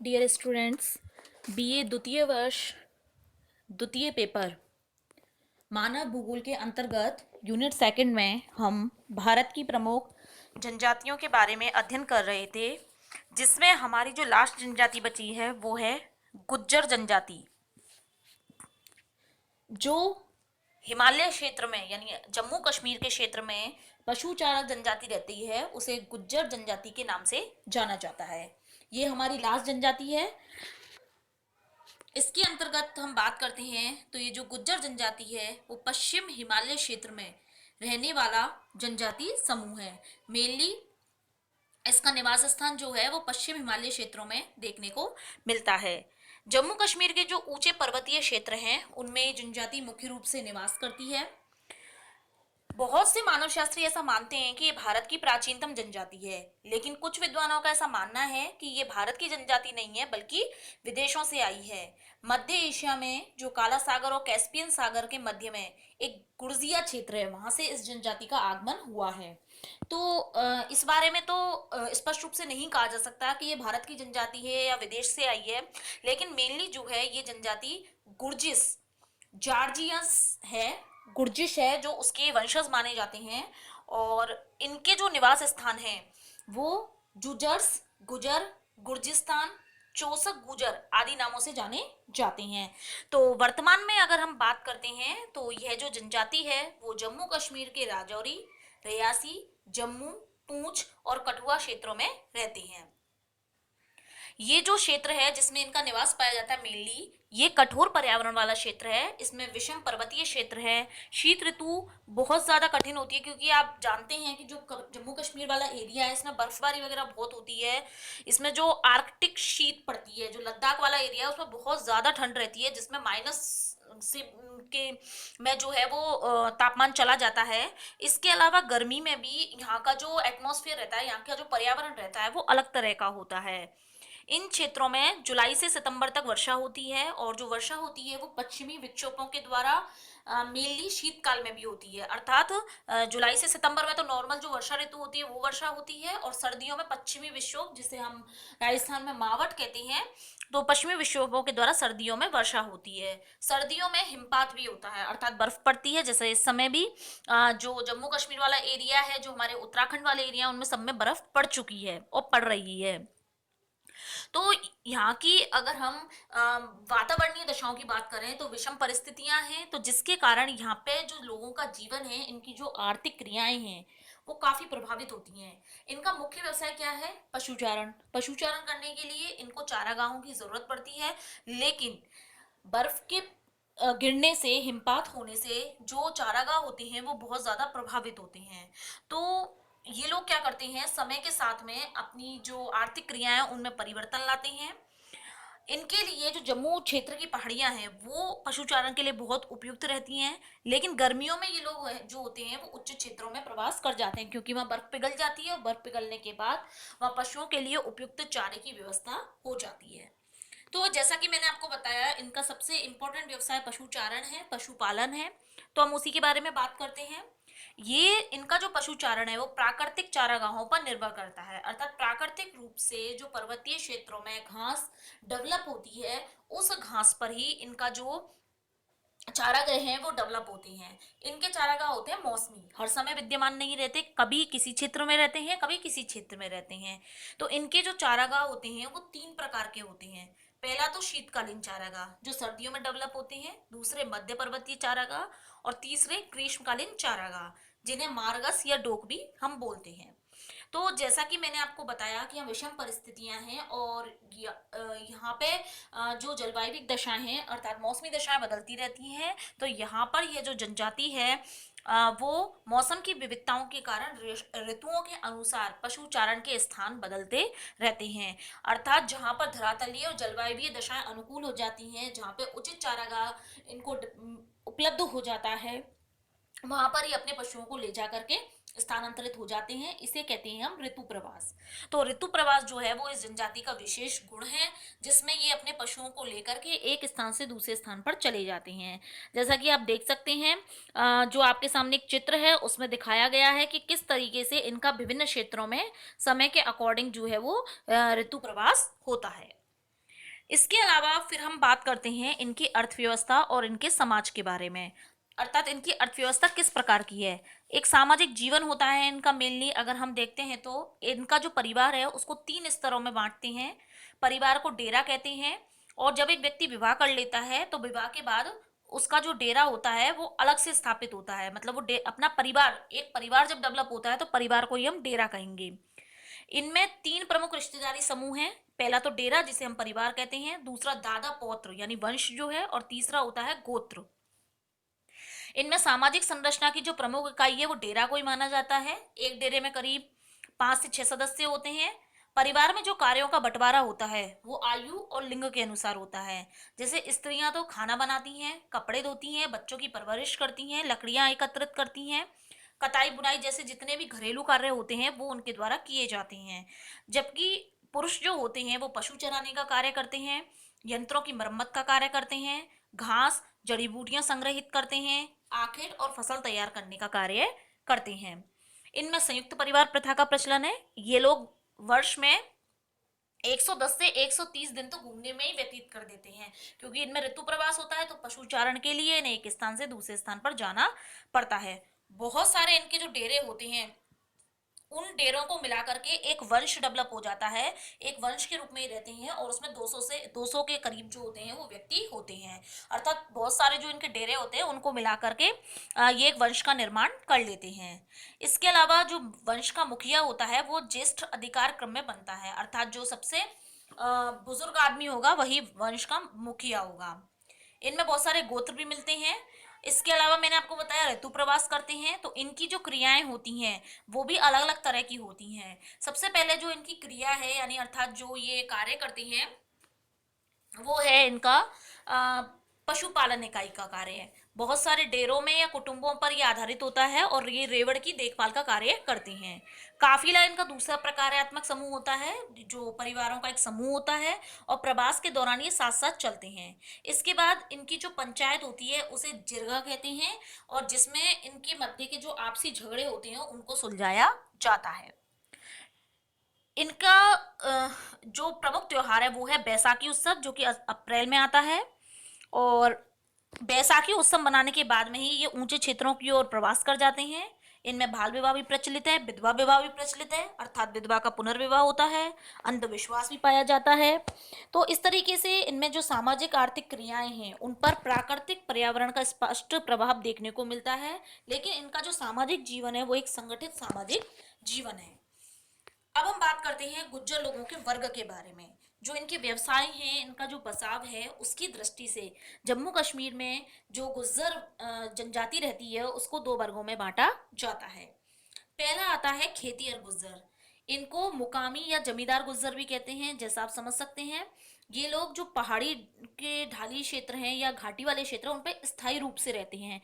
Dear students, BA द्वितीय वर्ष द्वितीय पेपर मानव भूगोल के अंतर्गत यूनिट सेकंड में हम भारत की प्रमुख जनजातियों के बारे में अध्ययन कर रहे थे, जिसमें हमारी जो लास्ट जनजाति बची है वो है गुज्जर जनजाति, जो हिमालय क्षेत्र में यानी जम्मू कश्मीर के क्षेत्र में पशु चारक जनजाति रहती है, उसे गुज्जर जनजाति के नाम से जाना जाता है। ये हमारी लास्ट जनजाति है। इसके अंतर्गत हम बात करते हैं तो ये जो गुज्जर जनजाति है वो पश्चिम हिमालय क्षेत्र में रहने वाला जनजाति समूह है। मेनली इसका निवास स्थान जो है वो पश्चिम हिमालय क्षेत्रों में देखने को मिलता है। जम्मू कश्मीर के जो ऊंचे पर्वतीय क्षेत्र हैं उनमें ये जनजाति मुख्य रूप से निवास करती है। बहुत से मानव शास्त्री ऐसा मानते हैं कि ये भारत की प्राचीनतम जनजाति है, लेकिन कुछ विद्वानों का ऐसा मानना है कि ये भारत की जनजाति नहीं है बल्कि विदेशों से आई है। मध्य एशिया में जो काला सागर और कैस्पियन सागर के मध्य में एक गुर्जिया क्षेत्र है, वहां से इस जनजाति का आगमन हुआ है। तो इस बारे में तो स्पष्ट रूप से नहीं कहा जा सकता कि ये भारत की जनजाति है या विदेश से आई है, लेकिन मेनली जो है ये जनजाति गुर्जिस जॉर्जियस है, गुर्जिश है, जो उसके वंशज माने जाते हैं। और इनके जो निवास स्थान है वो जुजर्स, गुजर, गुर्जिस्तान, चोसक गुजर आदि नामों से जाने जाते हैं। तो वर्तमान में अगर हम बात करते हैं तो यह जो जनजाति है वो जम्मू कश्मीर के राजौरी, रियासी, जम्मू, पूंछ और कठुआ क्षेत्रों में रहते हैं। ये जो क्षेत्र है जिसमें इनका निवास पाया जाता है, मेनली ये कठोर पर्यावरण वाला क्षेत्र है। इसमें विषम पर्वतीय क्षेत्र है। शीत ऋतु बहुत ज़्यादा कठिन होती है, क्योंकि आप जानते हैं कि जो जम्मू कश्मीर वाला एरिया है इसमें बर्फबारी वगैरह बहुत होती है। इसमें जो आर्कटिक शीत पड़ती है, जो लद्दाख वाला एरिया है उसमें बहुत ज़्यादा ठंड रहती है, जिसमें माइनस से के में जो है वो तापमान चला जाता है। इसके अलावा गर्मी में भी यहाँ का जो एटमॉस्फेयर रहता है, यहाँ का जो पर्यावरण रहता है वो अलग तरह का होता है। इन क्षेत्रों में जुलाई से सितंबर तक वर्षा होती है, और जो वर्षा होती है वो पश्चिमी विक्षोभों के द्वारा मेनली शीतकाल में भी होती है। अर्थात जुलाई से सितंबर में तो नॉर्मल जो वर्षा ऋतु होती है वो वर्षा होती है, और सर्दियों में पश्चिमी विक्षोभ, जिसे हम राजस्थान में मावट कहते हैं, तो पश्चिमी विक्षोभों के द्वारा सर्दियों में वर्षा होती है। सर्दियों में हिमपात भी होता है, अर्थात बर्फ पड़ती है। जैसे इस समय भी जो जम्मू कश्मीर वाला एरिया है, जो हमारे उत्तराखंड वाले एरिया, उनमें सब में बर्फ पड़ चुकी है और पड़ रही है। तो यहाँ की अगर हम वातावरणीय दशाओं की बात करें तो विषम परिस्थितियां हैं, तो जिसके कारण यहाँ पे जो लोगों का जीवन है, इनकी जो आर्थिक क्रियाएं हैं वो काफी प्रभावित होती हैं। इनका मुख्य व्यवसाय क्या है? पशुचारण। पशुचारण करने के लिए इनको चारागाहों की जरूरत पड़ती है, लेकिन बर्फ के गिरने से, हिमपात होने से जो चारागाह होते हैं वो बहुत ज़्यादा प्रभावित होते हैं। तो ये लोग क्या करते हैं, समय के साथ में अपनी जो आर्थिक क्रियाएं उनमें परिवर्तन लाते हैं। इनके लिए जो जम्मू क्षेत्र की पहाड़ियां हैं वो पशुचारण के लिए बहुत उपयुक्त रहती हैं, लेकिन गर्मियों में ये लोग जो होते हैं वो उच्च क्षेत्रों में प्रवास कर जाते हैं, क्योंकि वहाँ बर्फ पिघल जाती है, और बर्फ पिघलने के बाद वहाँ पशुओं के लिए उपयुक्त चारे की व्यवस्था हो जाती है। तो जैसा कि मैंने आपको बताया, इनका सबसे इम्पोर्टेंट व्यवसाय पशुचारण है, पशुपालन है। तो हम उसी के बारे में बात करते हैं। ये इनका जो पशुचारण है वो प्राकृतिक चारागाहों पर निर्भर करता है, अर्थात प्राकृतिक रूप से जो पर्वतीय क्षेत्रों में घास डेवलप होती है, उस घास पर ही इनका जो चारागाह हैं वो डेवलप होते हैं। इनके चारागाह होते हैं मौसमी, हर समय विद्यमान नहीं रहते, कभी किसी क्षेत्र में रहते हैं, कभी किसी क्षेत्र में रहते हैं। तो इनके जो चारागाह होते हैं वो तीन प्रकार के होते हैं। पहला तो शीतकालीन चारागाह जो सर्दियों में डेवलप होते हैं, दूसरे मध्य पर्वतीय चारागाह, और तीसरे ग्रीष्मकालीन चारागाह, जिन्हें मार्गस या डोक भी हम बोलते हैं। तो जैसा कि मैंने आपको बताया कि यहाँ विषम परिस्थितियां हैं, और यहाँ पे जो जलवायु दशाएं हैं, अर्थात मौसमी दशाएं बदलती रहती हैं। तो यहाँ पर यह जो जनजाति है वो मौसम की विविधताओं के कारण ऋतुओं के अनुसार पशुचारण के स्थान बदलते रहते हैं। अर्थात जहाँ पर धरातलीय और जलवायु दशाएं अनुकूल हो जाती हैं, जहाँ पे उचित चारागाह इनको उपलब्ध हो जाता है, वहां पर ही अपने पशुओं को ले जा करके स्थानांतरित हो जाते हैं। इसे कहते हैं हम ऋतु प्रवास। तो ऋतु प्रवास जो है वो इस जनजाति का विशेष गुण है, जिसमें ये अपने पशुओं को लेकर के एक स्थान से दूसरे स्थान पर चले जाते हैं। जैसा कि आप देख सकते हैं, जो आपके सामने एक चित्र है उसमें दिखाया गया है कि किस तरीके से इनका विभिन्न क्षेत्रों में समय के अकॉर्डिंग जो है वो ऋतु प्रवास होता है। इसके अलावा फिर हम बात करते हैं इनकी अर्थव्यवस्था और इनके समाज के बारे में। अर्थात इनकी अर्थव्यवस्था किस प्रकार की है। एक सामाजिक जीवन होता है इनका मेनली, अगर हम देखते हैं तो इनका जो परिवार है उसको 3 स्तरों में बांटते हैं। परिवार को डेरा कहते हैं, और जब एक व्यक्ति विवाह कर लेता है तो विवाह के बाद उसका जो डेरा होता है वो अलग से स्थापित होता है। मतलब वो अपना परिवार, एक परिवार जब डेवलप होता है तो परिवार को ही हम डेरा कहेंगे। इनमें 3 प्रमुख रिश्तेदारी समूह हैं। पहला तो डेरा जिसे हम परिवार कहते हैं, दूसरा दादा पौत्र यानी वंश जो है, और तीसरा होता है गोत्र। इनमें सामाजिक संरचना की जो प्रमुख इकाई है वो डेरा को ही माना जाता है। एक डेरे में करीब 5 से 6 सदस्य होते हैं। परिवार में जो कार्यों का बंटवारा होता है वो आयु और लिंग के अनुसार होता है। जैसे स्त्रियां तो खाना बनाती हैं, कपड़े धोती हैं, बच्चों की परवरिश करती हैं, लकड़ियां एकत्रित करती हैं, कताई बुनाई जैसे जितने भी घरेलू कार्य होते हैं वो उनके द्वारा किए जाते हैं। जबकि पुरुष जो होते हैं वो पशु चराने का कार्य करते हैं, यंत्रों की मरम्मत का कार्य करते हैं, घास जड़ी बूटियां संग्रहित करते हैं, आखेट और फसल तैयार करने का कार्य करते हैं। इनमें संयुक्त परिवार प्रथा का प्रचलन है। ये लोग वर्ष में 110 से 130 दिन तो घूमने में ही व्यतीत कर देते हैं, क्योंकि इनमें ऋतु प्रवास होता है तो पशु चारण के लिए इन्हें एक स्थान से दूसरे स्थान पर जाना पड़ता है। बहुत सारे इनके जो डेरे होते हैं उन डेरों को मिला करके एक वंश डेवलप हो जाता है। एक वंश के रूप में ही रहते हैं, और उसमें 200 के करीब जो होते हैं वो व्यक्ति होते हैं। अर्थात बहुत सारे जो इनके डेरे होते हैं उनको मिला करके ये एक वंश का निर्माण कर लेते हैं। इसके अलावा जो वंश का मुखिया होता है वो ज्येष्ठ अधिकार क्रम में बनता है, अर्थात जो सबसे बुजुर्ग आदमी होगा वही वंश का मुखिया होगा। इनमें बहुत सारे गोत्र भी मिलते हैं। इसके अलावा मैंने आपको बताया ऋतु प्रवास करते हैं, तो इनकी जो क्रियाएं होती हैं वो भी अलग अलग तरह की होती हैं। सबसे पहले जो इनकी क्रिया है यानी अर्थात जो ये कार्य करते हैं वो है इनका अ, पशुपालन इकाई का कार्य है। बहुत सारे डेरों में या कुटुंबों पर ये आधारित होता है और ये रेवड़ की देखभाल का कार्य करते हैं। काफिला इनका दूसरा प्रकार्यात्मक समूह होता है, जो परिवारों का एक समूह होता है, और प्रवास के दौरान ये साथ साथ चलते हैं। इसके बाद इनकी जो पंचायत होती है उसे जिरगा कहते हैं, और जिसमें इनके मध्य के जो आपसी झगड़े होते हैं उनको सुलझाया जाता है। इनका जो प्रमुख त्योहार है वो है बैसाखी उत्सव, जो कि अप्रैल में आता है। और बैसाखी उत्सव मनाने के बाद में ही ये ऊंचे क्षेत्रों की ओर प्रवास कर जाते हैं। इनमें बाल विवाह भी प्रचलित है, विधवा विवाह भी प्रचलित है, अर्थात विधवा का पुनर्विवाह होता है। अंधविश्वास भी पाया जाता है। तो इस तरीके से इनमें जो सामाजिक आर्थिक क्रियाएं हैं उन पर प्राकृतिक पर्यावरण का स्पष्ट प्रभाव देखने को मिलता है। लेकिन इनका जो सामाजिक जीवन है वो एक संगठित सामाजिक जीवन है। अब हम बात करते हैं गुज्जर लोगों के वर्ग के बारे में। जो इनके व्यवसाय हैं, इनका जो बसाव है उसकी दृष्टि से जम्मू कश्मीर में जो गुज्जर जनजाति रहती है उसको 2 वर्गों में बांटा जाता है। पहला आता है खेतिहर गुज्जर। इनको मुकामी या जमींदार गुज्जर भी कहते हैं, जैसा आप समझ सकते हैं। ये लोग जो पहाड़ी के ढाली क्षेत्र हैं या घाटी वाले क्षेत्र हैं उन पे स्थायी रूप से रहते हैं,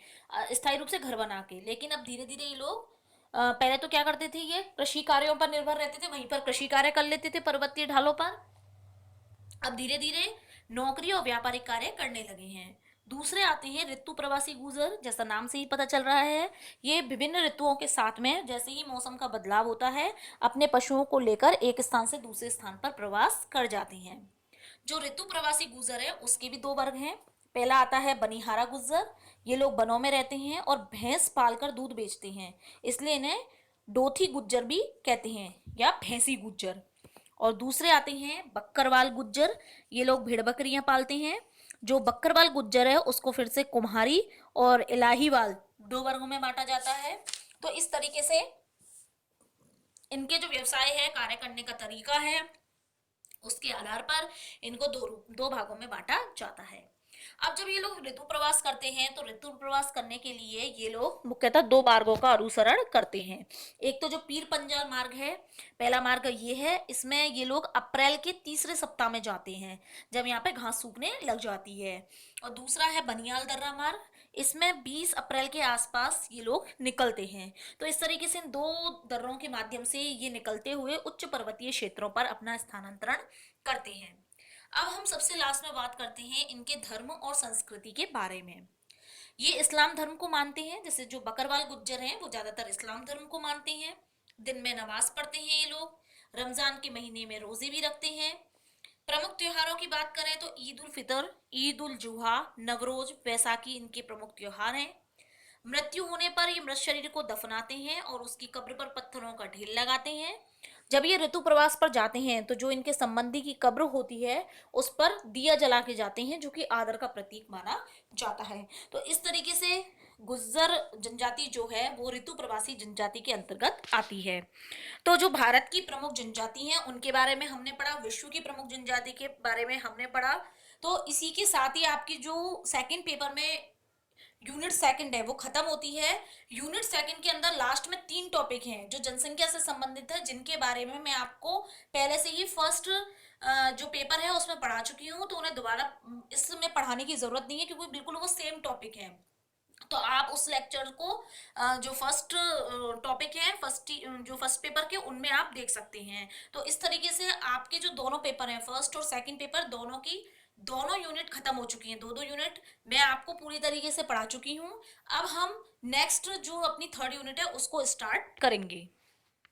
स्थायी रूप से घर बना के। लेकिन अब धीरे धीरे ये लोग पहले तो क्या करते थे, ये कृषि कार्यों पर निर्भर रहते थे, वहीं पर कृषि कार्य कर लेते थे पर्वतीय ढालों पर। अब धीरे धीरे नौकरी और व्यापारिक कार्य करने लगे हैं। दूसरे आते हैं ऋतु प्रवासी गुजर। जैसा नाम से ही पता चल रहा है, ये विभिन्न ऋतुओं के साथ में जैसे ही मौसम का बदलाव होता है अपने पशुओं को लेकर एक स्थान से दूसरे स्थान पर प्रवास कर जाते हैं। जो ऋतु प्रवासी गुजर है उसके भी 2 वर्ग हैं। पहला आता है बनिहारा गुज्जर। ये लोग बनों में रहते हैं और भैंस पालकर दूध बेचते हैं, इसलिए इन्हें डोथी गुज्जर भी कहते हैं या भैंसी गुज्जर। और दूसरे आते हैं बक्करवाल गुज्जर। ये लोग भेड़ बकरियां पालते हैं। जो बक्करवाल गुज्जर है उसको फिर से कुम्हारी और इलाहीवाल 2 वर्गों में बांटा जाता है। तो इस तरीके से इनके जो व्यवसाय है, कार्य करने का तरीका है, उसके आधार पर इनको दो भागों में बांटा जाता है। अब जब ये लोग ऋतु प्रवास करते हैं तो ऋतु प्रवास करने के लिए ये लोग मुख्यतः 2 मार्गों का अनुसरण करते हैं। एक तो जो पीर पंजाल मार्ग है, पहला मार्ग ये है, इसमें ये लोग अप्रैल के तीसरे सप्ताह में जाते हैं जब यहाँ पे घास सूखने लग जाती है। और दूसरा है बनियाल दर्रा मार्ग, इसमें 20 अप्रैल के आसपास ये लोग निकलते हैं। तो इस तरीके से इन 2 दर्रों के माध्यम से ये निकलते हुए उच्च पर्वतीय क्षेत्रों पर अपना स्थानांतरण करते हैं। अब हम सबसे लास्ट में बात करते हैं इनके धर्म और संस्कृति के बारे में। ये इस्लाम धर्म को मानते हैं। जैसे जो बकरवाल गुज्जर हैं वो ज्यादातर इस्लाम धर्म को मानते हैं। दिन में नमाज पढ़ते हैं ये लोग। रमजान के महीने में रोजे भी रखते हैं। प्रमुख प्रमुख त्योहारों की बात करें तो ईद उल फितर, ईद उल जुहा, नवरोज, बैसाखी इनके प्रमुख त्योहार हैं। मृत्यु होने पर ये मृत शरीर को दफनाते हैं और उसकी कब्र पर पत्थरों का ढेर लगाते हैं। जब ये ऋतु प्रवास पर जाते हैं तो जो इनके संबंधी की कब्र होती है उस पर दिया जला के जाते हैं, जो कि आदर का प्रतीक माना जाता है। तो इस तरीके से गुज्जर जनजाति जो है वो ऋतु प्रवासी जनजाति के अंतर्गत आती है। तो जो भारत की प्रमुख जनजाति हैं उनके बारे में हमने पढ़ा, विश्व की प्रमुख जनजाति के बारे में हमने पढ़ा। तो इसी के साथ ही आपकी जो सेकंड पेपर में यूनिट सेकंड है वो खत्म होती है। यूनिट सेकंड के अंदर लास्ट में 3 टॉपिक हैं जो जनसंख्या से संबंधित है, जिनके बारे में मैं आपको पहले से ही फर्स्ट जो पेपर है उसमें पढ़ा चुकी हूँ, तो उन्हें दोबारा इसमें पढ़ाने की जरूरत नहीं है क्योंकि बिल्कुल वो सेम टॉपिक है। तो आप उस लेक्चर को जो फर्स्ट टॉपिक है, जो फर्स्ट पेपर के, उनमें आप देख सकते हैं। तो इस तरीके से आपके जो दोनों पेपर हैं, फर्स्ट और सेकंड पेपर, दोनों की दोनों यूनिट खत्म हो चुकी हैं। दो दो यूनिट मैं आपको पूरी तरीके से पढ़ा चुकी हूँ। अब हम नेक्स्ट जो अपनी थर्ड यूनिट है उसको स्टार्ट करेंगे।